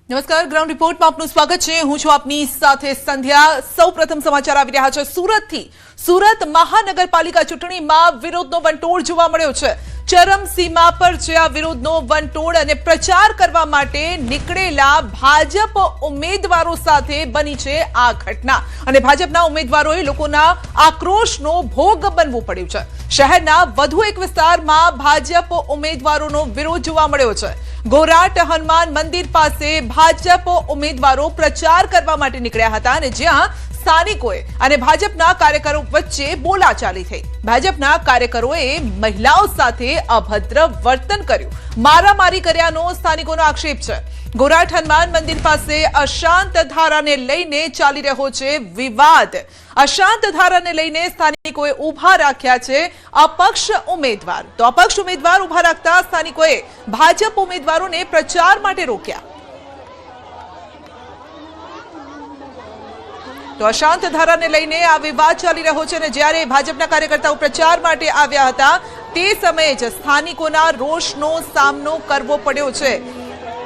નમસ્કાર, ગ્રાઉન્ડ રિપોર્ટમાં આપનું સ્વાગત છે। હું છું આપની સાથે સંધ્યા। સૌપ્રથમ સમાચાર આવી રહ્યા છે સુરતથી। સુરત મહાનગરપાલિકા ચૂંટણીમાં વિરોધનો વંટોળ જોવા મળ્યો છે। ચરમસીમા પર છે આ વિરોધનો વંટોળ અને પ્રચાર કરવા માટે નીકળેલા ભાજપ ઉમેદવારો સાથે બની છે આ ઘટના અને ભાજપના ઉમેદવારોએ લોકોના આક્રોશનો ભોગ બનવું પડ્યું છે। શહેરના વધુ એક વિસ્તારમાં ભાજપ ઉમેદવારોનો વિરોધ જોવા મળ્યો છે। ગોરાટ હનુમાન મંદિર પાસે ભાજપ ઉમેદવારો પ્રચાર કરવા માટે નીકળ્યા હતા અને જ્યાં સ્થાનિકોએ અને ભાજપના કાર્યકરો વચ્ચે બોલાચાલી થઈ। ભાજપના કાર્યકરોએ મહિલાઓ સાથે અભદ્ર વર્તન કર્યું, મારામારી કર્યાનો સ્થાનિકોનો આક્ષેપ છે। ગોરાટ હનુમાન મંદિર પાસે અશાંત ધારાને લઈને ચાલી રહ્યો છે વિવાદ। અશાંત ધારાને લઈને સ્થાનિકોએ ઊભા રાખ્યા છે અપક્ષ ઉમેદવાર। તો અપક્ષ ઉમેદવાર ઊભા રાખતા સ્થાનિકોએ ભાજપ ઉમેદવારોને પ્રચાર માટે રોક્યા। તો અશાંત ધારાને લઈને આ વિવાદ ચાલી રહ્યો છે અને જ્યારે ભાજપના કાર્યકર્તાઓ પ્રચાર માટે આવ્યા હતા તે સમયે જ સ્થાનિકોના રોષનો સામનો કરવો પડ્યો છે।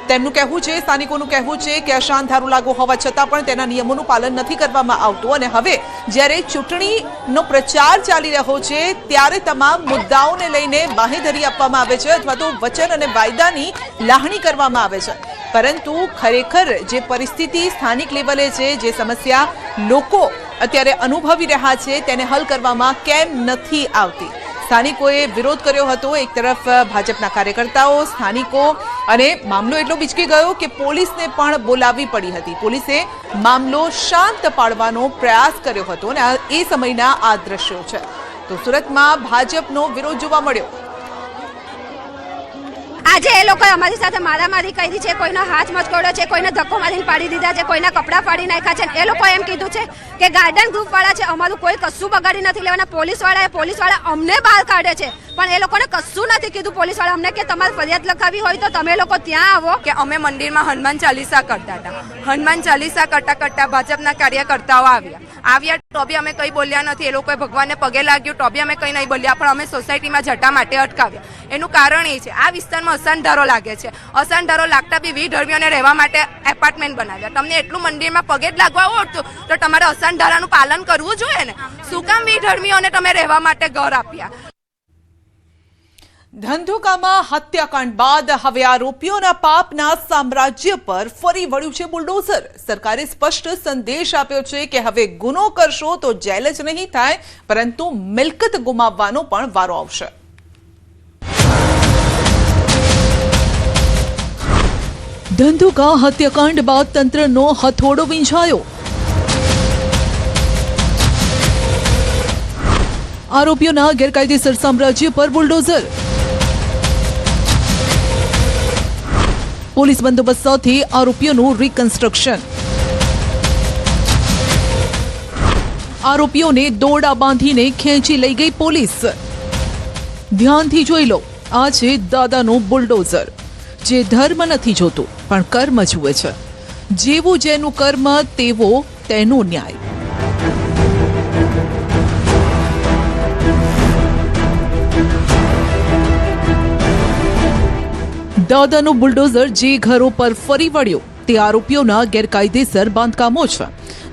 તેમનું કહેવું છે, સ્થાનિકોનું કહેવું છે કે અશાંત ધારો લાગુ હોવા છતાં પણ તેના નિયમોનું પાલન નથી કરવામાં આવતું અને હવે જ્યારે ચૂંટણીનો પ્રચાર ચાલી રહ્યો છે ત્યારે તમામ મુદ્દાઓને લઈને બાંહેધરી આપવામાં આવે છે અથવા તો વચન અને વાયદાની લાહણી કરવામાં આવે છે, પરંતુ ખરેખર જે પરિસ્થિતિ સ્થાનિક લેવલે છે, જે સમસ્યા લોકો અત્યારે અનુભવી રહ્યા છે તેને હલ કરવામાં કેમ નથી આવતી। સ્થાનિકોએ વિરોધ કર્યો હતો। એક તરફ ભાજપના કાર્યકર્તાઓ, સ્થાનિકો અને મામલો એટલો બીચકી ગયો કે પોલીસને પણ બોલાવવી પડી હતી। પોલીસે મામલો શાંત પાડવાનો પ્રયાસ કર્યો હતો અને એ સમયના આ દ્રશ્યો છે। તો સુરતમાં ભાજપનો વિરોધ જોવા મળ્યો। આજે એ લોકોએ અમારી સાથે મારામારી કરી છે, કોઈનો હાથ મચકોડ્યો છે, કોઈને ધક્કો મારીને પાડી દીધા છે, કોઈના કપડાં ફાડી નાખ્યા છે। એ લોકોએ એમ કીધું છે કે ગાર્ડન ગ્રુપવાળા છે, અમારું કોઈ કશું બગાડી નથી લેવાના। પોલીસવાળા અમને બહાર કાઢે છે પણ એ લોકોને કશું નથી કીધું। પોલીસવાળા અમને કે તમારે ફરિયાદ લખાવી હોય તો તમે લોકો ત્યાં આવો। કે અમે મંદિરમાં હનુમાન ચાલીસા કરતા હતા। હનુમાન ચાલીસા કરતા ભાજપના કાર્યકર્તાઓ આવ્યા તો બી અમે કંઈ બોલ્યા નથી। એ લોકોએ ભગવાનને પગે લાગ્યું તો બી અમે કંઈ નહીં બોલ્યા, પણ અમે સોસાયટીમાં જટા માટે અટકાવ્યા। એનું કારણ એ છે આ વિસ્તારમાં અશાંત ધારો લાગે છે। અશાંત ધારો લાગતા બી વિધર્મીઓને રહેવા માટે એપાર્ટમેન્ટ બનાવ્યા। તમને એટલું મંદિરમાં પગે જ લાગવા આવડતું તો તમારે અશાંત ધારાનું પાલન કરવું જોઈએ ને। શું કામ વિધર્મીઓને તમે રહેવા માટે ઘર આપ્યા? ધંધુકામાં હત્યાકાંડ બાદ હવે આરોપીઓના પાપના સામ્રાજ્ય પર ફરી વળ્યું છે બુલડોઝર। સરકારે સ્પષ્ટ સંદેશ આપ્યો છે કે હવે ગુનો કરશો તો જેલ જ નહીં થાય પરંતુ મિલકત ગુમાવવાનો પણ વારો આવશે। ધંધુકા હત્યાકાંડ બાદ તંત્રનો હથોડો વીંઝાયો। આરોપીઓના ગેરકાયદેસર સામ્રાજ્ય પર બુલડોઝર। પોલીસ બંદોબસ્ત સાથે આરોપીઓનું રિકન્સ્ટ્રક્શન। આરોપીઓને દોરડા બાંધીને ખેંચી લઈ ગઈ પોલીસ। ધ્યાનથી જોઈ લો, આ છે દાદાનું બુલડોઝર, જે ધર્મ નથી જોતું પણ કર્મ જુએ છે। જેવું જેનું કર્મ તેવો તેનો ન્યાય। દાદાનું બુલડોઝર જે ઘરો પર ફરી વળ્યો તે આરોપીઓના ગેરકાયદેસર બાંધકામો છે।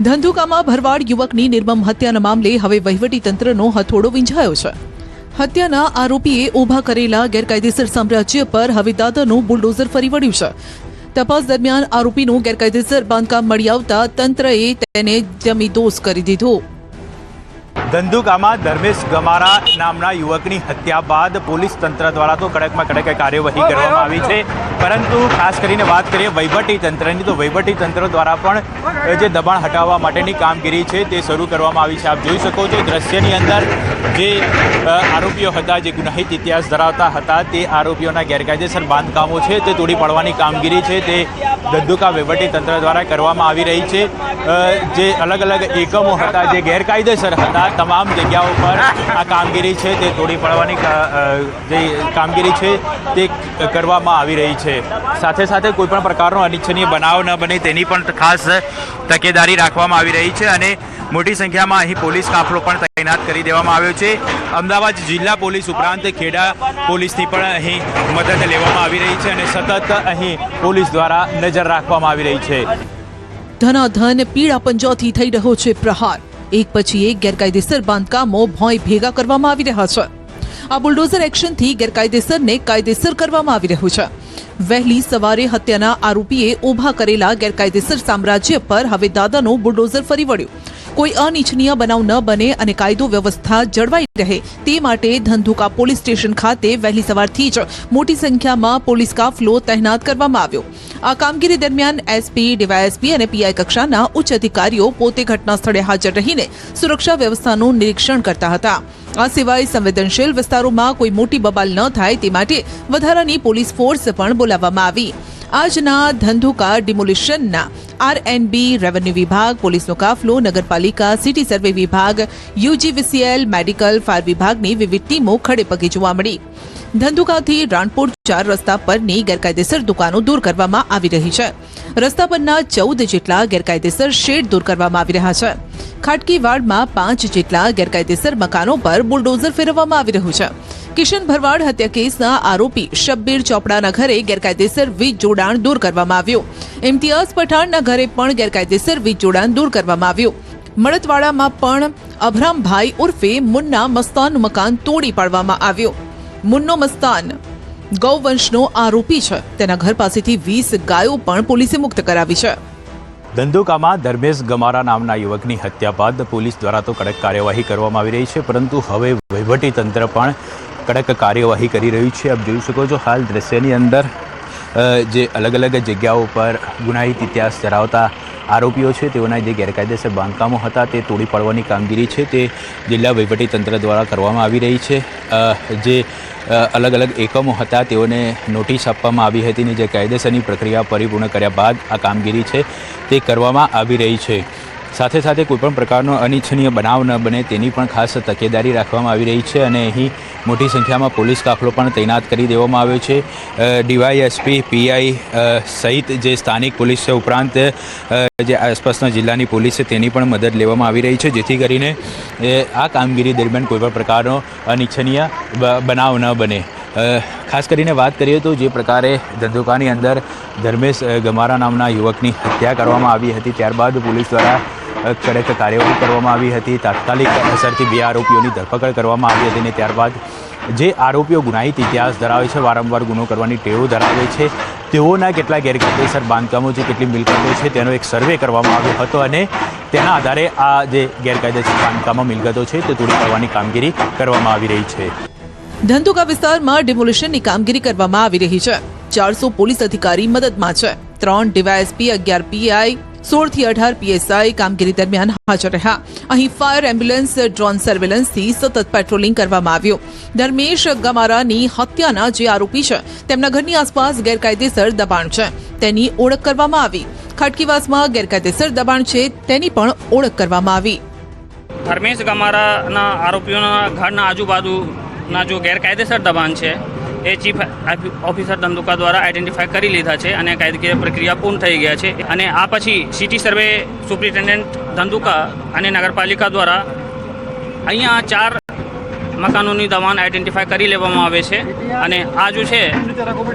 ધંધુકામાં ભરવાડ યુવકની નિર્મમ હત્યાના મામલે હવે વહીવટીતંત્રનો હથોડો વીંઝાયો છે। હત્યાના આરોપીએ ઊભા કરેલા ગેરકાયદેસર સામ્રાજ્ય પર હવે દાદાનું બુલડોઝર ફરી વળ્યું છે। તપાસ દરમિયાન આરોપીનું ગેરકાયદેસર બાંધકામ મળી આવતા તંત્રએ તેને જમીદોસ કરી દીધું। ધંધુકામાં ધર્મેશ ગમારા નામના યુવકની હત્યા બાદ પોલીસ તંત્ર દ્વારા તો કડકમાં કડક કાર્યવાહી કરવામાં આવી છે, પરંતુ ખાસ કરીને વાત કરીએ વહીવટી તંત્રની તો વહીવટી તંત્ર દ્વારા પણ જે દબાણ હટાવવા માટેની કામગીરી છે તે શરૂ કરવામાં આવી છે। આપ જોઈ શકો છો દ્રશ્યની અંદર જે આરોપીઓ હતા, જે ગુનાહિત ઇતિહાસ ધરાવતા હતા, તે આરોપીઓના ગેરકાયદેસર બાંધકામો છે તે તોડી પાડવાની કામગીરી છે તે ધંધુકા વહીવટી તંત્ર દ્વારા કરવામાં આવી રહી છે। જે અલગ અલગ એકમો હતા જે ગેરકાયદેસર હતા તમામ જગ્યાઓ પર આ કામગીરી છે તે તોડી પાડવાની જે કામગીરી છે તે કરવામાં આવી રહી છે। સાથે સાથે કોઈપણ પ્રકારનો અનિચ્છનીય બનાવ ન બને તેની પણ ખાસ તકેદારી રાખવામાં આવી રહી છે અને મોટી સંખ્યામાં અહીં પોલીસ કાફલો પણ તૈનાત કરી દેવામાં આવ્યો છે. અમદાવાદ જિલ્લા પોલીસ ઉપરાંત ખેડા પોલીસની પણ અહીં મદદ લેવામાં આવી રહી છે અને સતત અહીં પોલીસ દ્વારા નજર રાખવામાં આવી રહી છે. ધનાધન પીડા પંજાથી થઈ રહ્યો છે પ્રહાર. એક પછી એક ગેરકાયદેસર બાંધકામો ભોંય ભેગા કરવામાં આવી રહ્યા છે. આ બુલડોઝર એક્શનથી ગેરકાયદેસરને કાયદેસર કરવામાં આવી રહ્યું છે. વહેલી સવારે હત્યાના આરોપીએ ઊભા કરેલા ગેરકાયદેસર સામ્રાજ્ય પર હવે દાદાનું બુલડોઝર ફરી વળ્યું. કોઈ અનિચ્છનીય બનાવ ન બને અને કાયદો વ્યવસ્થા જળવાઈ રહે તે માટે ધંધુકા પોલીસ સ્ટેશન ખાતે વહેલી સવારથી જ મોટી સંખ્યામાં પોલીસ કાફલો તૈનાત કરવામાં આવ્યો. આ કામગીરી દરમિયાન એસપી, ડીવાયએસપી અને પીઆઈ કક્ષાના ઉચ્ચ અધિકારીઓ પોતે ઘટના સ્થળે હાજર રહીને સુરક્ષા વ્યવસ્થાનું નિરીક્ષણ કરતા હતા. આ સિવાય સંવેદનશીલ વિસ્તારોમાં કોઈ મોટી બબાલ ન થાય તે માટે વધારાની પોલીસ ફોર્સ પણ બોલાવવામાં આવી. આજના ધંધુકા ડિમોલિશનના આરએનબી, રેવન્યુ વિભાગ, પોલીસનો કાફલો, નગરપાલિકા, સિટી સર્વે વિભાગ, યુજીવીસીએલ, મેડિકલ, ફાયર વિભાગની વિવિધ ટીમો ખડેપગે જોવા મળી. ધંધુકાથી રાણપુર 4 રસ્તા પરની ગેરકાયદેસર દુકાનો દૂર કરવામાં આવી રહી છે. રસ્તા પરના 14 જેટલા ગેરકાયદેસર શેડ દૂર કરવામાં આવી રહ્યા છે. ખાટકીવાડમાં 5 જેટલા ગેરકાયદેસર મકાનો પર બુલડોઝર ફેરવવામાં આવી રહ્યું છે. કિશન ભરવાડ હત્યા કેસના આરોપી શબ્બીર ચોપડાના ઘરે ગેરકાયદેસર વીજ જોડાણ દૂર કરવામાં આવ્યું. ઇમ્તિયાઝ પઠાણના ઘરે પણ ગેરકાયદેસર વીજ જોડાણ દૂર કરવામાં આવ્યું. મળતવાડામાં પણ અભરામભાઈ ઉર્ફે મુન્ના મસ્તાનનું મકાન તોડી પાડવામાં આવ્યું. મુન્નો મસ્તાન ગૌવંશનો આરોપી છે. તેના ઘર પાસેથી 20 ગાયો પણ પોલીસે મુક્ત કરાવી છે. ધંધુકામાં ધર્મેશ ગમારા નામના યુવકની હત્યા બાદ પોલીસ દ્વારા તો કડક કાર્યવાહી કરવામાં આવી રહી છે, પરંતુ હવે વહીવટી તંત્ર પણ કડક કાર્યવાહી કરી રહ્યું છે. આપ જોઈ શકો છો હાલ દ્રશ્યની અંદર જે અલગ અલગ જગ્યાઓ પર ગુનાહિત ઇતિહાસ ધરાવતા આરોપીઓ છે તેઓના જે ગેરકાયદેસર બાંધકામો હતા તે તોડી પાડવાની કામગીરી છે તે જિલ્લા વહીવટી તંત્ર દ્વારા કરવામાં આવી રહી છે. જે અલગ અલગ એકમો હતા તેઓને નોટિસ આપવામાં આવી હતી અને જે કાયદેસરની પ્રક્રિયા પરિપૂર્ણ કર્યા બાદ આ કામગીરી છે તે કરવામાં આવી રહી છે. સાથે સાથે કોઈપણ પ્રકારનો અનિચ્છનીય બનાવ ન બને તેની પણ ખાસ તકેદારી રાખવામાં આવી રહી છે અને અહીં મોટી સંખ્યામાં પોલીસ કાફલો પણ તૈનાત કરી દેવામાં આવ્યો છે. ડીવાયએસપી, પીઆઈ સહિત જે સ્થાનિક પોલીસ છે ઉપરાંત જે આસપાસના જિલ્લાની પોલીસ છે તેની પણ મદદ લેવામાં આવી રહી છે, જેથી કરીને આ કામગીરી દરમિયાન કોઈપણ પ્રકારનો અનિચ્છનીય બનાવ ન બને. ખાસ કરીને વાત કરીએ તો જે પ્રકારે ધંધુકાની અંદર ધર્મેશ ગમારા નામના યુવકની હત્યા કરવામાં આવી હતી, ત્યારબાદ પોલીસ દ્વારા કડક કાર્યવાહી કરવામાં આવી હતી. તાત્કાલિક અસરથી 2 આરોપીઓની ધરપકડ કરવામાં આવી હતી અને ત્યારબાદ જે આરોપીઓ ગુનાહિત ઇતિહાસ ધરાવે છે, વારંવાર ગુનો કરવાની ટેવ ધરાવે છે, તેઓના કેટલા ગેરકાયદેસર બાંધકામો છે, કેટલી મિલકતો છે તેનો એક સર્વે કરવામાં આવ્યો હતો અને તેના આધારે આ જે ગેરકાયદેસર બાંધકામો મિલકતો છે તે તોડી પાડવાની કામગીરી કરવામાં આવી રહી છે. ધંધુકા વિસ્તારમાં ડિમોલિશનની કામગીરી કરવામાં આવી રહી છે. 400 પોલીસ અધિકારી મદદમાં છે. 3 ડીવાયએસપી, 11 પીઆઈ, 16 થી 18 પીએસઆઈ કામગીરી દરમિયાન હાજર રહ્યા. અહીં ફાયર, એમ્બ્યુલન્સ, ડ્રોન સર્વેલન્સથી સતત પેટ્રોલિંગ કરવામાં આવ્યું. ધર્મેશ ગમારાની હત્યાના જે આરોપી છે તેમના ઘરની આસપાસ ગેરકાયદેસર દબાણ છે તેની ઓળખ કરવામાં આવી. ખાટકીવાસમાં ગેરકાયદેસર દબાણ છે તેની પણ ઓળખ કરવામાં આવી. ધર્મેશ ગમારાના આરોપીઓના ઘરના આજુબાજુના જો ગેરકાયદેસર દબાણ છે એ ચીફ ઓફિસર ધંધુકા દ્વારા આઈડેન્ટિફાઈ કરી લીધા છે અને કાયદેકીય પ્રક્રિયા પૂર્ણ થઈ ગયા છે. અને આ પછી સિટી સર્વે સુપ્રિન્ટેન્ડન્ટ ધંધુકા અને નગરપાલિકા દ્વારા અહીંયા 4 મકાનોની દબાણ આઈડેન્ટિફાઈ કરી લેવામાં આવે છે અને આ જો છે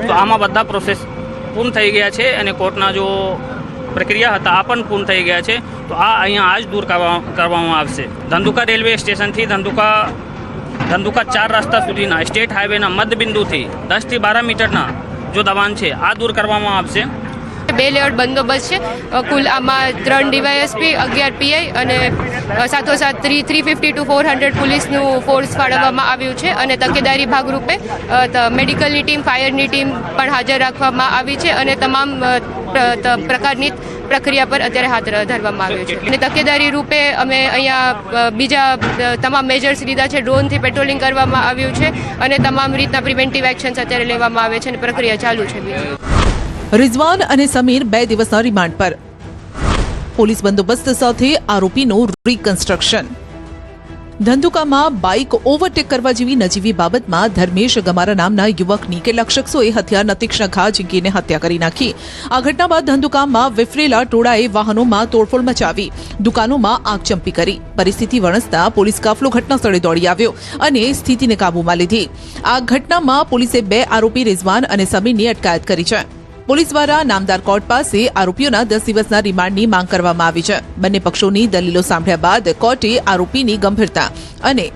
તો આમાં બધા પ્રોસેસ પૂર્ણ થઈ ગયા છે અને કોર્ટના જો પ્રક્રિયા હતા આ પણ પૂર્ણ થઈ ગયા છે. તો આ અહીંયા આજ દૂર કરવામાં આવશે. ધંધુકા રેલવે સ્ટેશનથી ધંધુકા 4 રસ્તા સુધીના સ્ટેટ હાઈવેના મધબિંદુથી 10 થી 12 મીટરના જો દબાણ છે આ દૂર કરવામાં આવશે. 2 લેવલ બંદોબસ્ત છે. કુલ આમાં 3 ડીવાયએસપી, 11 પીઆઈ અને સાથોસાથ 350 to 400 પોલીસનું ફોર્સ ફાળવવામાં આવ્યું છે અને તકેદારી ભાગરૂપે મેડિકલની ટીમ, ફાયરની ટીમ પણ હાજર રાખવામાં આવી છે અને તમામ પ્રકારની પ્રક્રિયા પર અત્યારે હાથ ધરવામાં આવ્યું છે. અને તકેદારી રૂપે અમે અહીંયા બીજા તમામ મેજર્સ લીધા છે. ડ્રોનથી પેટ્રોલિંગ કરવામાં આવ્યું છે અને તમામ રીતના પ્રિવેન્ટિવ એક્શન્સ અત્યારે લેવામાં આવે છે અને પ્રક્રિયા ચાલુ છે. રિઝવાન અને સમીર 2 દિવસના રિમાન્ડ પર. પોલીસ બંદોબસ્ત સાથે આરોપીનું રિકન્સ્ટ્રક્શન. ધંધુકામાં બાઇક ઓવરટેક કરવા જેવી નજીવી બાબતમાં ધર્મેશ ગમારા નામના યુવકની કેટલાક શખ્સોએ હથિયારના તીક્ષ્ણ ઘા ઝીંકીને હત્યા કરી નાખી. આ ઘટના બાદ ધંધુકામાં વિફરેલા ટોળાએ વાહનોમાં તોડફોડ મચાવી, દુકાનોમાં આગચંપી કરી. પરિસ્થિતિ વણસતા પોલીસ કાફલો ઘટનાસ્થળે દોડી આવ્યો અને સ્થિતિને કાબૂમાં લીધી. આ ઘટનામાં પોલીસે 2 આરોપી રિઝવાન અને સમીરની અટકાયત કરી છે. પોલીસ દ્વારા નામદાર કોર્ટ પાસે આરોપીઓના 10 દિવસના રિમાન્ડની માંગ કરવામાં આવી છે. બંને પક્ષોની દલીલો સાંભળ્યા બાદ કોર્ટે આરોપીની ગંભીરતા અને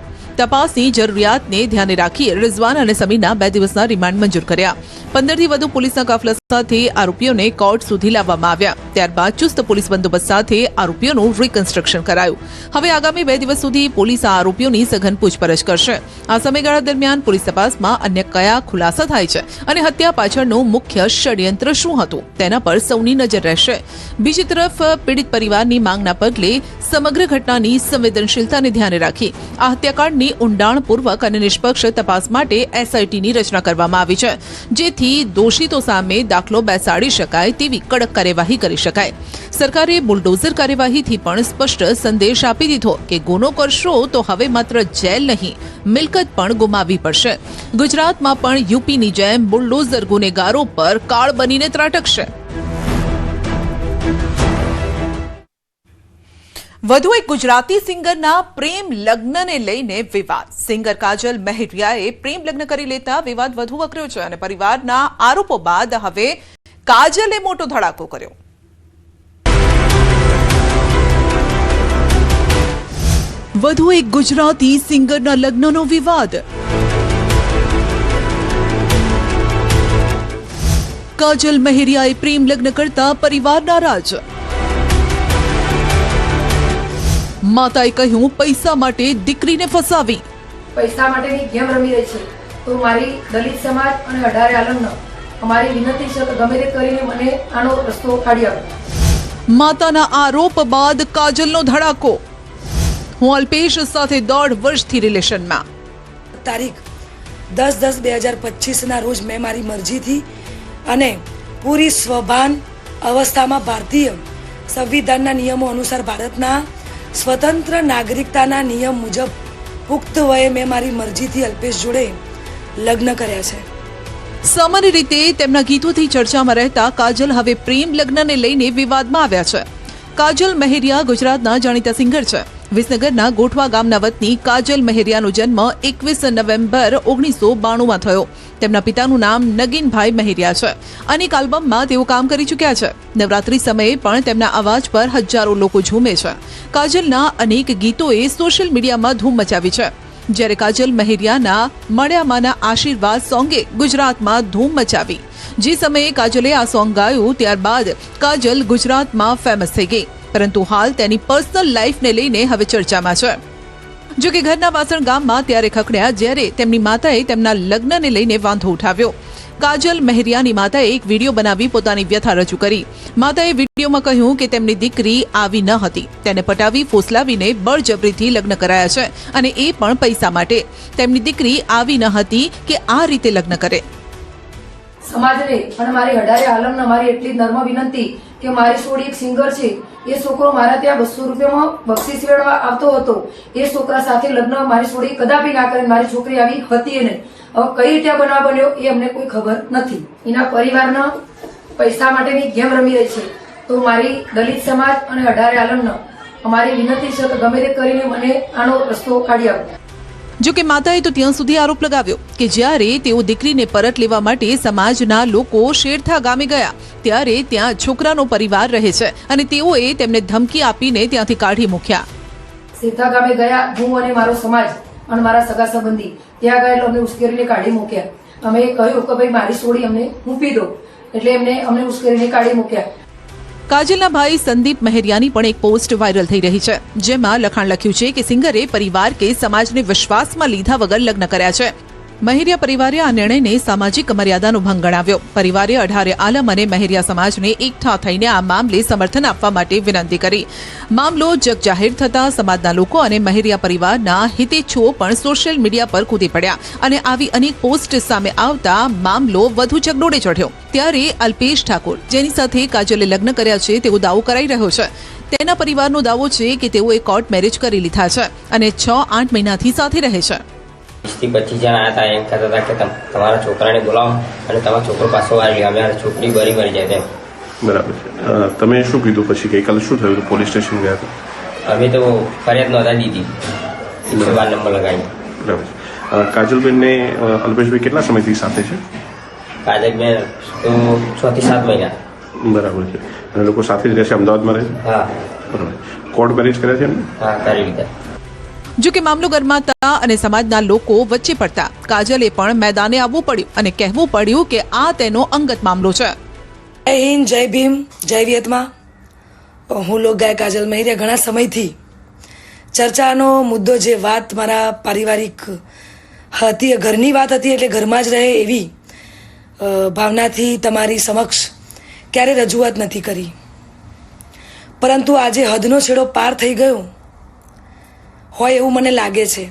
તપાસની જરૂરિયાતને ધ્યાને રાખી રિઝવાન અને સમીરના 2 દિવસના રિમાન્ડ મંજૂર કર્યા. 15થી વધુ પોલીસના કાફલા સાથે આરોપીઓને કોર્ટ સુધી લાવવામાં આવ્યા. ત્યારબાદ ચુસ્ત પોલીસ બંદોબસ્ત સાથે આરોપીઓનું રિકન્સ્ટ્રક્શન કરાયું. હવે આગામી 2 દિવસ સુધી પોલીસ આ આરોપીઓની સઘન પૂછપરછ કરશે. આ સમયગાળા દરમિયાન પોલીસ તપાસમાં અન્ય કયા ખુલાસા થાય છે અને હત્યા પાછળનું મુખ્ય ષડયંત્ર શું હતું તેના પર સૌની નજર રહેશે. બીજી તરફ પીડિત પરિવારની માંગના પગલે સમગ્ર ઘટનાની સંવેદનશીલતાને ધ્યાને રાખી આ હત્યાકાંડની ઊંડાણપૂર્વક અને નિષ્પક્ષ તપાસ માટે એસઆઈટીની રચના કરવામાં આવી છે, જેથી દોષિતો સામે દાખલો બેસાડી શકાય તેવી કડક કાર્યવાહી કરી શકાય. સરકારે બુલડોઝર કાર્યવાહીથી પણ સ્પષ્ટ સંદેશ આપી દીધો કે ગુનો કરશો તો હવે માત્ર જેલ નહીં, મિલકત પણ ગુમાવવી પડશે. ગુજરાતમાં પણ યુપીની જેમ બુલડોઝર ગુનેગારો પર કાળ બનીને ત્રાટકશે. વધુ એક ગુજરાતી સિંગરના પ્રેમ લગ્નને લઈને વિવાદ. સિંગર કાજલ મહેરિયાએ પ્રેમ લગ્ન કરી લેતા વિવાદ વધુ વકર્યો છે અને પરિવારના આરોપો બાદ હવે કાજલે મોટો ધડાકો કર્યો. વધુ એક ગુજરાતી સિંગરના લગ્નનો વિવાદ. કાજલ મહેરિયાએ પ્રેમ લગ્ન કરતા પરિવાર નારાજ. માતાએ કહ્યું પૈસા માટે દીકરીને ફસાવી. પૈસા માટેની ગેમ રમી રહી છે તો મારી દલિત સમાજ અને 18 આલમનો અમારી વિનંતી છે કે ગમે તે કરીને મને આનો રસ્તો કાઢી આપો. માતાના આરોપ બાદ કાજલનો ધડાકો. હું અલ્પેશ સાથે 1.5 વર્ષથી રિલેશનમાં. તારીખ 10/10/2025 ના રોજ મેં મારી મરજીથી અને પૂરી સ્વભાન અવસ્થામાં ભારતીય સંવિધાનના નિયમો અનુસાર ભારતના સ્વતંત્ર નાગરિકતાના નિયમ મુજબ પુખ્ત વયે મેં મારી મરજીથી અલ્પેશ જોડે લગ્ન કર્યા છે. સામાન્ય રીતે તેમના ગીતોથી ચર્ચામાં રહેતા કાજલ હવે પ્રેમ લગ્નને લઈને વિવાદમાં આવ્યા છે. કાજલ મહેરિયા ગુજરાતના જાણીતા સિંગર છે. વિસનગરના ગોઠવા ગામના વતની કાજલ મહેરિયાનો જન્મ 21 નવેમ્બર 1992માં થયો. તેમના પિતાનું નામ નગીનભાઈ મહેરિયા છે. અનેક આલ્બમમાં તેઓ કામ કરી ચૂક્યા છે. નવરાત્રી સમયે પણ તેમના અવાજ પર હજારો લોકો ઝૂમે છે. કાજલના અનેક ગીતોએ સોશિયલ મીડિયામાં ધૂમ મચાવી છે. જ્યારે કાજલ મહેરિયાના મળ્યામાંના આશીર્વાદ સોંગે ગુજરાતમાં ધૂમ મચાવી. જે સમયે કાજલે આ સોંગ ગાયું ત્યારબાદ કાજલ ગુજરાતમાં ફેમસ થઈ ગઈ. પરંતુ હાલ તેની પર્સનલ લાઈફને લઈને હવે ચર્ચામાં છે. જો કે ઘરના વાસણ ગામમાં ત્યારે ખખડ્યા જ્યારે તેમની માતાએ તેમના લગ્નને લઈને વાંધો ઉઠાવ્યો. કાજલ મહેરિયાની માતાએ એક વિડીયો બનાવી પોતાની વ્યથા રજૂ કરી. માતાએ વિડીયોમાં કહ્યું કે તેમની દીકરી આવી ન હતી. તેને પટાવી ફોસલાવીને બળજબરીથી લગ્ન કરાયા છે અને એ પણ પૈસા માટે. તેમની દીકરી આવી ન હતી કે આ રીતે લગ્ન કરે. સમાજને અને મારી 18 આલમને મારી એટલી જ નર્મ વિનંતી કે મારી છોડી એક સિંગર છે, એ છોકરો મારા ત્યાં 200 રૂપિયામાં બક્ષીસ વેળવા આવતો હતો. એ છોકરા સાથે લગ્ન મારી છોડી કદાપી ના કરે. મારી છોકરી આવી હતી એને હવે કઈ રીતે બનાવ બન્યો એ અમને કોઈ ખબર નથી. એના પરિવારના પૈસા માટેની ગેમ રમી રહી છે તો મારી દલિત સમાજ અને 18 આલમનો અમારી વિનંતી છે કે ગમે તે કરીને મને આનો રસ્તો કાઢી આપો. જો કે માતાએ તો ત્યાં સુધી આરોપ લગાવ્યો કે જ્યારે તેઓ દીકરીને પરત લેવા માટે સમાજના લોકો શેરથા ગામે ગયા ત્યારે ત્યાં છોકરાનો પરિવાર રહે છે અને તેઓએ તેમને ધમકી આપીને ત્યાંથી કાઢી મૂક્યા. શેરથા ગામે ગયા હું અને મારો સમાજ અને મારા સગા સંબંધી ત્યાં ગયા એટલે અમને ઉશ્કેરીને કાઢી મૂક્યા. અમે કહ્યું કે ભાઈ મારી છોડી અમને મૂકી દો એટલે અમને ઉશ્કેરીને કાઢી મૂક્યા. કાજલના ભાઈ સંદીપ મહેરિયાની પણ એક પોસ્ટ વાયરલ થઈ રહી છે, જેમાં લખાણ લખ્યું છે કે સિંગરે પરિવાર કે સમાજને વિશ્વાસમાં લીધા વગર લગ્ન કર્યા છે. મહેરિયા પરિવારે આ નિર્ણયને સામાજિક મર્યાદાનો ભંગ ગણાવ્યો. પરિવારે 18 આલમ અને મહેરિયા સમાજને એકઠા થઈને આ મામલે સમર્થન આપવા માટે વિનંતી કરી. મામલો જગજાહેર થતા સમાજના લોકો અને મહેરિયા પરિવારના હિતેચ્છુઓ પણ સોશિયલ મીડિયા પર કૂદી પડ્યા અને આવી અનેક પોસ્ટ સામે આવતા મામલો વધુ ચગડોળે ચઢ્યો. ત્યારે અલ્પેશ ઠાકોર, જેની સાથે કાજલે લગ્ન કર્યા છે તેવો દાવો કરાઈ રહ્યો છે, તેના પરિવારનો દાવો છે કે તેઓએ કોર્ટ મેરેજ કરી લીધા છે અને 6-8 મહિનાથી સાથે રહે છે. 20-25 જણ આવ્યા હતા. એમ કહેતા હતા કે તમારા છોકરાને બોલાવો અને તમારો છોકરો પાછો આવી ગયો, અમારી છોકરી બરી મરી જાય તેમ. બરાબર છે. તમે શું કીધું પછી? ગઈકાલે શું થયું? પોલીસ સ્ટેશન ગયા હતા? અમે તો ફરિયાદ નોંધાવી દીધી, 112 નંબર લગાવી. બરાબર છે. કાજલબેનને અલ્પેશભાઈ કેટલા સમયથી સાથે છે? કાજલબેન તો 6 થી 7 મહિના. બરાબર છે. અને લોકો સાથે જ રહેશે, અમદાવાદમાં રહે છે? હા. બરાબર. કોર્ટ મેરેજ કર્યા છે એમને? હા, કરી લીધા. જો કે મામલો ગરમાતા અને સમાજના લોકો વચ્ચે પડતા કાજલે પણ મેદાને આવવું પડ્યું અને કહેવું પડ્યું કે આ તેનો અંગત મામલો છે. જય હિન્દ, જય ભીમ, જય વિયતમાં. હું લોકગાયક કાજલ મહેરિયા. ઘણા સમયથી ચર્ચાનો મુદ્દો જે વાત મારા પારિવારિક હતી, ઘરની વાત હતી, એટલે ઘરમાં જ રહે એવી ભાવનાથી તમારી સમક્ષ ક્યારે રજૂઆત નથી કરી, પરંતુ આજે હદનો છેડો પાર થઈ ગયો હોય એવું મને લાગે છે.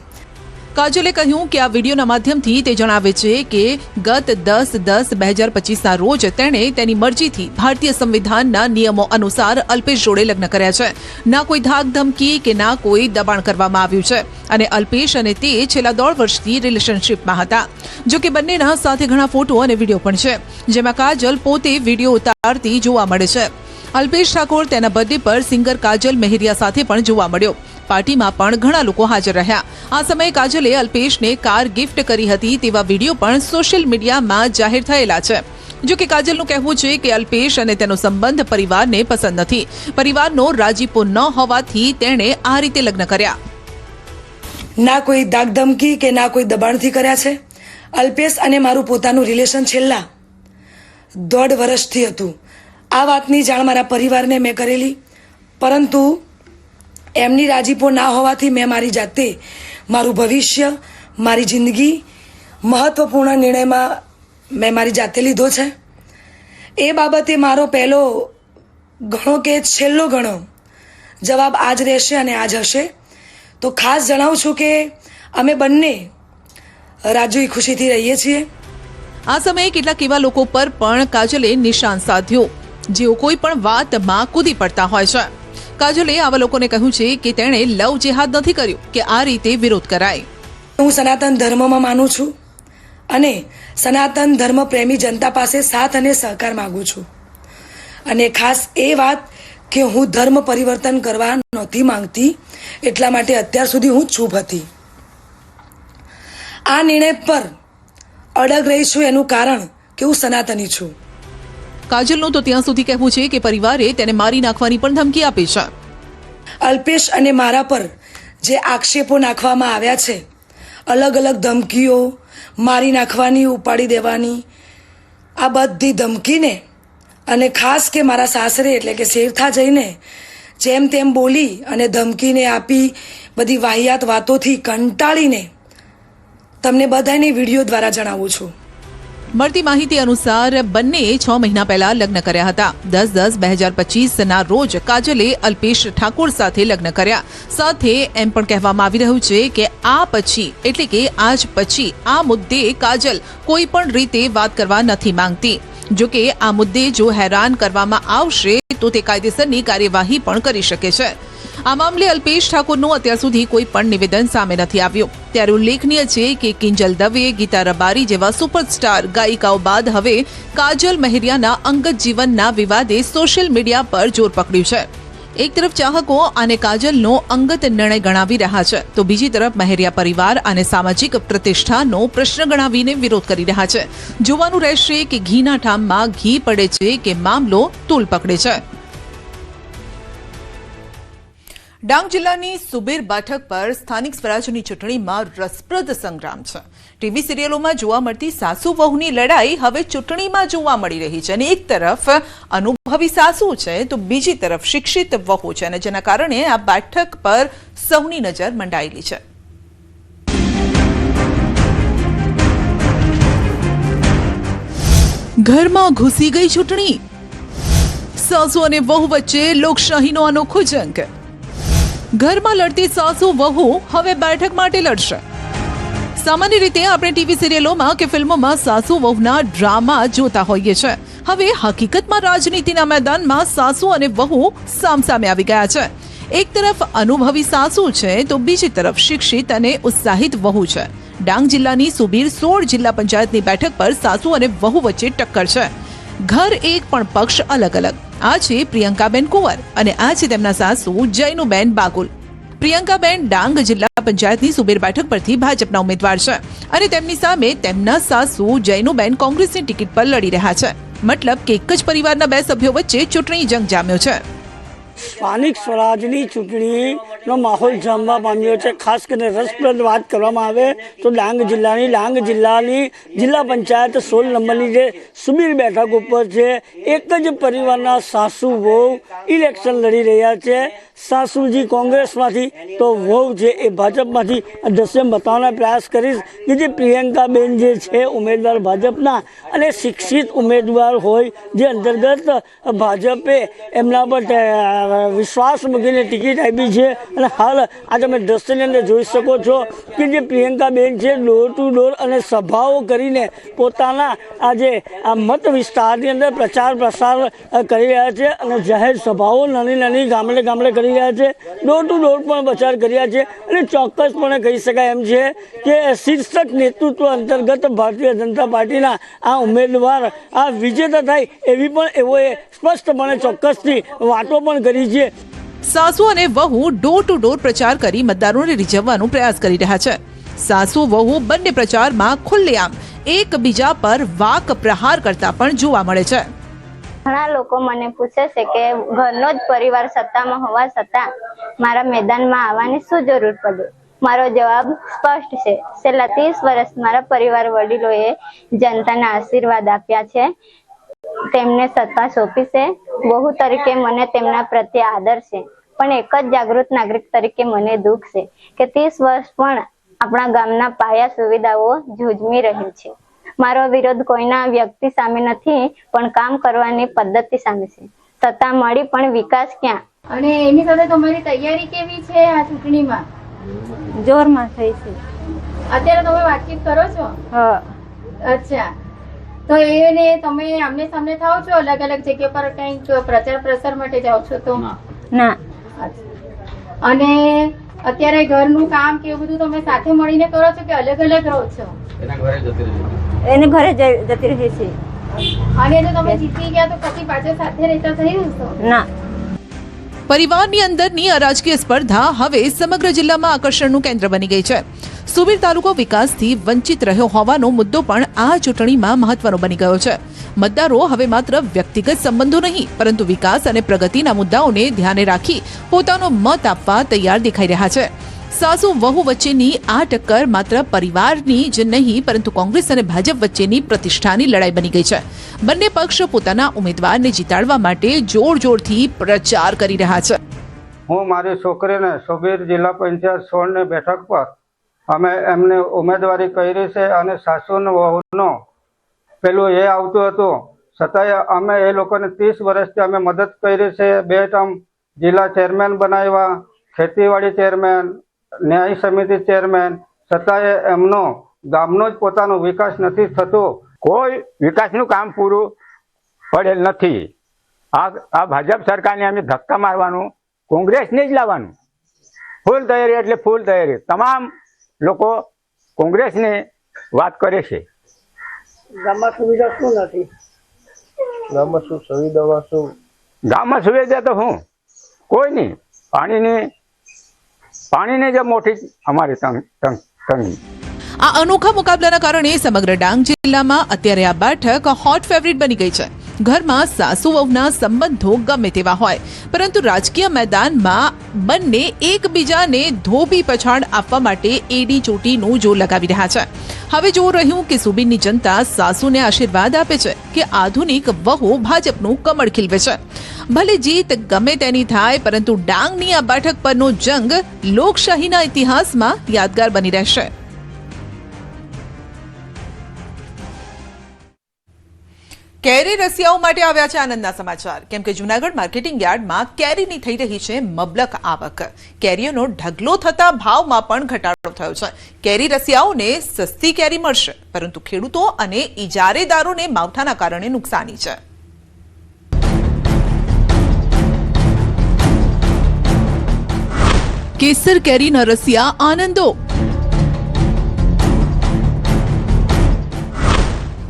કાજલે કહ્યું કે આ વિડીયોના માધ્યમથી તે જણાવે છે કે ગત 10/10/2025ના રોજ તેણે તેની મરજીથી ભારતીય સંવિધાનના નિયમો અનુસાર અલ્પેશ જોડે લગ્ન કર્યા છે. ના કોઈ ધાક ધમકી કે ના કોઈ દબાણ કરવામાં આવ્યું છે અને અલ્પેશ અને તે છેલ્લા 1.5 વર્ષથી રિલેશનશીપમાં હતા. જો કે બંનેના સાથે ઘણા ફોટો અને વિડીયો પણ છે, જેમાં કાજલ પોતે વિડીયો ઉતારતી જોવા મળે છે. અલ્પેશ ઠાકોર તેના બર્થડે પર સિંગર કાજલ મહેરિયા સાથે પણ જોવા મળ્યો. પાર્ટીમાં પણ ઘણા લોકો હાજર રહ્યા. આ સમયે કાજલે અલ્પેશને કાર ગિફ્ટ કરી હતી તેવા વિડીયો પણ સોશિયલ મીડિયામાં જાહેર થયેલા છે. જો કે કાજલનું કહેવું છે કે અલ્પેશ અને તેનો સંબંધ પરિવારને પસંદ નથી. પરિવારનો રાજીપો ન હોવાથી તેણે આ રીતે લગ્ન કર્યા. ના કોઈ દાગધમકી કે ના કોઈ દબાણથી કર્યા છે. અલ્પેશ અને મારું પોતાનું રિલેશન છેલ્લા 1.5 વર્ષથી હતું. આ વાતની જાણ મારા પરિવારને મેં કરેલી, પરંતુ એમની રાજીપો ના હોવાથી મેં મારી જાતે મારું ભવિષ્ય, મારી જિંદગી મહત્વપૂર્ણ નિર્ણયમાં મેં મારી જાતે લીધો છે. એ બાબતે મારો પહેલો ઘણો કે છેલ્લો ઘણો જવાબ આજ રહેશે અને આજ હશે. તો ખાસ જણાવું છું કે અમે બંને રાજી ખુશીથી રહીએ છીએ. આ સમયે કેટલાક એવા લોકો પર પણ કાજલે નિશાન સાધ્યું જેઓ કોઈ પણ વાતમાં કૂદી પડતા હોય છે. કાજલે આવા લોકોને કહ્યું છે કે તેણે લવ જેહાદ નથી કર્યું કે આ રીતે વિરોધ કરાય. હું સનાતન ધર્મમાં માનું છું અને સનાતન ધર્મ પ્રેમી જનતા પાસે સાથ અને સહકાર માગું છું. અને ખાસ એ વાત કે હું ધર્મ પરિવર્તન કરવા નહોતી માંગતી, એટલા માટે અત્યાર સુધી હું ચૂપ હતી. આ નિર્ણય પર અડગ રહી છું એનું કારણ કે હું સનાતની છું. કાજલનું તો ત્યાં સુધી કહેવું છે કે પરિવારે તેને મારી નાખવાની પણ ધમકી આપી છે. અલ્પેશ અને મારા પર જે આક્ષેપો નાખવામાં આવ્યા છે, અલગ અલગ ધમકીઓ, મારી નાખવાની, ઉપાડી દેવાની, આ બધી ધમકીને અને ખાસ કે મારા સાસરે એટલે કે શેરથા જઈને જેમ તેમ બોલી અને ધમકીને આપી બધી વાહિયાત વાતોથી કંટાળીને તમને બધાને વિડીયો દ્વારા જણાવું છું. મળતી માહિતી અનુસાર બંનેએ 6 મહિના પહેલા લગ્ન કર્યા હતા. 10/10/2025ના રોજ કાજલે અલ્પેશ ઠાકોર સાથે લગ્ન કર્યા. સાથે એમ પણ કહેવામાં આવી રહ્યું છે કે આ પછી એટલે કે આજ પછી આ મુદ્દે કાજલ કોઈ પણ રીતે વાત કરવા નથી માંગતી. જો કે આ મુદ્દે જો હેરાન કરવામાં આવશે તો તે કાયદેસરની કાર્યવાહી પણ કરી શકે છે. આ મામલે અલ્પેશ ઠાકોરનું અત્યાર સુધી કોઈ પણ નિવેદન સામે નથી આવ્યું. ત્યારે ઉલ્લેખનીય છે કે કિંજલ દવે, ગીતા રબારી જેવા સુપરસ્ટાર ગાયિકાઓ બાદ હવે કાજલ મહેરિયાના અંગત જીવનના વિવાદે સોશિયલ મીડિયા પર જોર પકડ્યું છે. એક તરફ ચાહકો આને કાજલનો અંગત નિર્ણય ગણાવી રહ્યા છે, તો બીજી તરફ મહેરિયા પરિવાર અને સામાજિક પ્રતિષ્ઠાનો પ્રશ્ન ગણાવીને વિરોધ કરી રહ્યા છે. જોવાનું રહેશે કે ઘીના ઠામમાં ઘી પડે છે કે મામલો તૂલ પકડે છે. ડાંગ જિલ્લાની સુબીર બેઠક પર સ્થાનિક સ્વરાજ્યની ચૂંટણીમાં રસપ્રદ સંગ્રામ છે. ટીવી સિરિયલોમાં જોવા મળતી સાસુ વહુની લડાઈ હવે ચૂંટણીમાં જોવા મળી રહી છે. અને એક તરફ અનુભવી સાસુ છે તો બીજી તરફ શિક્ષિત વહુ છે, અને જેના કારણે આ બેઠક પર સૌની નજર મંડાયેલી છે. ઘરમાં ઘૂસી ગઈ ચૂંટણી. સાસુ અને વહુ વચ્ચે લોકશાહીનો અનોખો જંગ. ઘરમાં લડતી સાસુ વહુ હવે બેઠક માટે લડશે. સામાન્ય રીતે આપણે ટીવી સિરિયલોમાં કે ફિલ્મોમાં સાસુ વહુના ડ્રામા જોતા હોઈએ છીએ. હવે હકીકતમાં રાજનીતિના મેદાનમાં સાસુ અને વહુ સામસામે આવી ગયા છે. એક તરફ અનુભવી સાસુ છે તો બીજી તરફ શિક્ષિત અને ઉત્સાહિત વહુ છે. ડાંગ જિલ્લાની સુબીર 16 જિલ્લા પંચાયતની બેઠક પર સાસુ અને વહુ વચ્ચે ટક્કર છે. ઘર એક પણ પક્ષ અલગ અલગ. આ છે પ્રિયંકાબેન કુંવર અને આ છે તેમના સાસુ જૈનુબેન બાગુલ. પ્રિયંકાબેન ડાંગ જિલ્લા પંચાયતની સુબીર બેઠક પરથી ભાજપના ઉમેદવાર છે અને તેમની સામે તેમના સાસુ જૈનુબેન કોંગ્રેસની ટિકિટ પર લડી રહ્યા છે. મતલબ કે એક જ પરિવારના બે સભ્યો વચ્ચે ચૂંટણી જંગ જામ્યો છે. સ્થાનિક સ્વરાજની ચૂંટણીનો માહોલ જામવા પામ્યો છે. ખાસ કરીને રસપ્રદ વાત કરવામાં આવે તો ડાંગ જિલ્લાની જિલ્લા પંચાયત 16 નંબરની જે સુબીર બેઠક ઉપર છે, એક જ પરિવારના સાસુ વહુ ઇલેક્શન લડી રહ્યા છે. સાસુજી કોંગ્રેસમાંથી તો વહુ છે એ ભાજપમાંથી. દ્રશ્ય બતાવવાનો પ્રયાસ કરીશ કે જે પ્રિયંકાબેન જે છે ઉમેદવાર ભાજપના અને શિક્ષિત ઉમેદવાર હોય, જે અંતર્ગત ભાજપે એમના પર વિશ્વાસ મૂકીને ટિકિટ આપી છે. અને હાલ આ તમે દ્રશ્યની અંદર જોઈ શકો છો કે જે પ્રિયંકાબેન છે ડોર ટુ ડોર અને સભાઓ કરીને પોતાના આજે આ મત વિસ્તારની અંદર પ્રચાર પ્રસાર કરી રહ્યા છે અને જાહેર સભાઓ નાની ગામડે કરી રહ્યા છે. ડોર ટુ ડોર પણ પ્રચાર કરી રહ્યા છે અને ચોક્કસપણે કહી શકાય એમ છે કે શીર્ષક નેતૃત્વ અંતર્ગત ભારતીય જનતા પાર્ટીના આ ઉમેદવાર આ વિજેતા થાય એવી પણ એઓએ સ્પષ્ટપણે ચોક્કસથી વાતો પણ કરી છે. સાસુ અને વહુ ડોર ટુ ડોર પ્રચાર કરી મતદારોને રીઝવવાનો પ્રયાસ કરી રહ્યા છે. સાસુ વહુ બંને પ્રચારમાં ખુલ્લેઆમ એકબીજા પર વાક પ્રહાર કરતા પણ જોવા મળે છે. ઘણા લોકો મને પૂછે છે કે ઘરનો જ પરિવાર સત્તામાં હોવા છતાં મારા મેદાનમાં આવવાની શું જરૂર પડી? મારો જવાબ સ્પષ્ટ છે. છેલ્લા 30 વર્ષ મારા પરિવાર વડીલોએ જનતાના આશીર્વાદ આપ્યા છે, તેમને સત્તા સોંપી છે. વહુ તરીકે મને તેમના પ્રત્યે આદર છે, પણ એક જ જાગૃત નાગરિક તરીકે મને દુઃખ છે કે 30 વર્ષ પણ આપણા ગામના પાયા સુવિધાઓ ઝૂઝમી રહી છે. મારો વિરોધ કોઈના વ્યક્તિ સામે નથી, પણ કામ કરવાની પદ્ધતિ સામે છે. સત્તા મળી પણ વિકાસ ક્યાં? અને એની સાથે તમારી તૈયારી કેવી છે આ ચૂંટણીમાં? જોરમાં થઈ છે. અત્યારે તમે વાતચીત કરો છો? હા. અચ્છા, તો એને તમે આમને સામને થાવ છો? અલગ અલગ જગ્યા પર કંઈક પ્રચાર પ્રસાર માટે જાઓ છો તો? ના. અને અત્યારે ઘરનું કામ કે એવું બધું તમે સાથે મળીને કરો છો કે અલગ અલગ રહો છો? એને ઘરે જતી રહી છે. અને જો તમે જીતી ગયા તો પછી પાછળ સાથે રહેતા થયું છો? ના. પરિવારની અંદરની અરાજકીય સ્પર્ધા હવે સમગ્ર જિલ્લામાં આકર્ષણનું કેન્દ્ર બની ગઈ છે. સુબીર તાલુકો વિકાસથી વંચિત રહ્યો હોવાનો મુદ્દો પણ આ ચૂંટણીમાં મહત્વનો બની ગયો છે. મતદારો હવે માત્ર વ્યક્તિગત સંબંધો નહીં પરંતુ વિકાસ અને પ્રગતિના મુદ્દાઓને ધ્યાને રાખી પોતાનો મત આપવા તૈયાર દેખાઈ રહ્યા છે. સાસુ વહુ વચ્ચેની આ ટક્કર માત્ર પરિવારની જ નહીં પરંતુ કોંગ્રેસ અને ભાજપ વચ્ચેની પ્રતિષ્ઠાની લડાઈ બની ગઈ છે. બંને પક્ષ પોતાના ઉમેદવારને જીતાડવા માટે જોરથી પ્રચાર કરી રહ્યા છે. હું મારી છોકરીને સુબીર જિલ્લા પંચાયત 16 ની બેઠક પર અમે એમને ઉમેદવારી કરી છે અને સાસુ ને વહુનો પેલું એ આવતું હતું, છતાંય અમે એ લોકોને 30 વર્ષથી અમે મદદ કરી છે. 2 ટર્મ જિલ્લા ચેરમેન બનાવ્યા, ખેતીવાડી ચેરમેન, ન્યાય સમિતિ ચેરમેન, છતાંય એમનો ગામનો જ પોતાનો વિકાસ નથી થતો. કોઈ વિકાસનું કામ પૂરું પડેલ નથી. આ ભાજપ સરકારને અમે ધક્કા મારવાનું, કોંગ્રેસને જ લાવવાનું. ફૂલ તૈયારી એટલે ફૂલ તૈયારી. તમામ લોકો કોંગ્રેસની વાત કરે છે. ગામમાં સુવિધા શું નથી? ગામમાં સુવિધા તો હું કોઈ નહીં. પાણીની જ મોટી અમારી તંગી. આ અનોખા મુકાબલાના કારણે સમગ્ર ડાંગ જિલ્લામાં અત્યારે આ બેઠક હોટ ફેવરિટ બની ગઈ છે. ઘરમાં સાસુ વહુના સંબંધો ગમે તેવા હોય પરંતુ રાજકીય મેદાનમાં બંને એકબીજાને ધોબી પછાડ આપવા માટે એડી ચોટીનું જોર લગાવી રહ્યા છે. હવે જોઈ રહ્યું કે સુબીરની જનતા સાસુને આશીર્વાદ આપે છે કે આધુનિક વહુ ભાજપનું કમળ ખીલવે છે. ભલે જીત ગમે તેની થાય પરંતુ ડાંગની આ બેઠક પરનો જંગ લોકશાહીના ઇતિહાસમાં યાદગાર બની રહેશે. કેરી રસિયાઓ માટે આવ્યા છે આનંદના સમાચાર, કેમ કે જૂનાગઢ માર્કેટિંગ યાર્ડમાં કેરીની થઈ રહી છે મબલક આવક. કેરીઓનો ઢગલો થતા ભાવમાં પણ ઘટાડો થયો છે. કેરી રસિયાઓને સસ્તી કેરી મળશે, પરંતુ ખેડૂતો અને ઇજારેદારોને માવઠાના કારણે નુકસાની છે. કેસર કેરીના રસિયા આનંદો.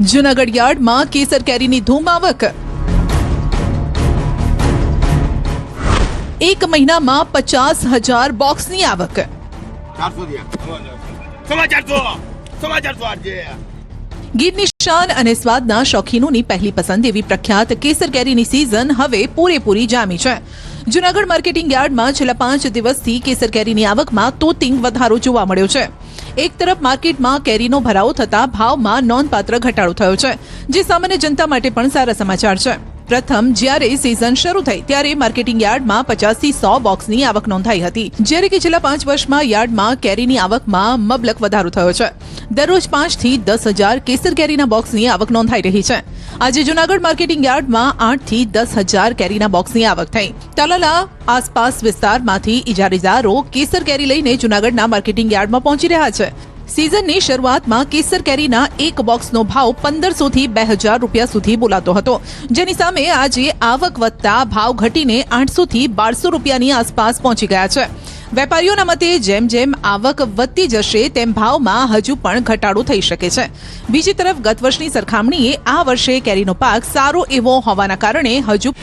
જૂનાગઢ યાર્ડમાં કેસર કેરીની ધૂમ આવક. એક મહિનામાં 50,000 બોક્સની આવક. ગીરની શાન અને સ્વાદના શોખીનોની પહેલી પસંદ એવી પ્રખ્યાત કેસર કેરીની સિઝન હવે પૂરેપૂરી જામી છે. જૂનાગઢ માર્કેટિંગ યાર્ડમાં છેલ્લા 5 દિવસથી કેસર કેરીની આવકમાં તોતિંગ વધારો જોવા મળ્યો છે. એક તરફ માર્કેટમાં કેરીનો ભરાવો થતા ભાવમાં નોંધપાત્ર ઘટાડો થયો છે, જે સામાન્ય જનતા માટે પણ સારા સમાચાર છે. પ્રથમ જ્યારે સિઝન શરૂ થઈ ત્યારે માર્કેટિંગ યાર્ડમાં 50 થી 100 બોક્સની આવક નોંધાઈ હતી, જ્યારે કે છેલ્લા 5 વર્ષમાં યાર્ડમાં કેરીની આવકમાં મબલક વધારો થયો છે. દરરોજ 5 થી 10,000 કેસર કેરીના બોક્સની આવક નોંધાઈ રહી છે. આજે જૂનાગઢ માર્કેટિંગ યાર્ડમાં 8 થી 10,000 કેરીના બોક્સની આવક થઈ. તલાલા આસપાસ વિસ્તારમાંથી ઇજારેદારો કેસર કેરી લઈને જૂનાગઢના માર્કેટિંગ યાર્ડમાં પહોંચી રહ્યા છે. સિઝનની શરૂઆતમાં કેસર કેરીના એક બોક્સનો ભાવ 1,500 થી 2,000 રૂપિયા સુધી બોલાતો હતો, જેની સામે આજે આવક વધતા ભાવ ઘટીને 800 થી 1,200 રૂપિયાની આસપાસ પહોંચી ગયા છે. વેપારીઓના મતે જેમ જેમ આવક વધતી જશે તેમ ભાવમાં હજુ પણ ઘટાડો થઈ શકે છે. બીજી તરફ ગત વર્ષની સરખામણીએ આ વર્ષે કેરીનો પાક સારો એવો હોવાના કારણે હજુ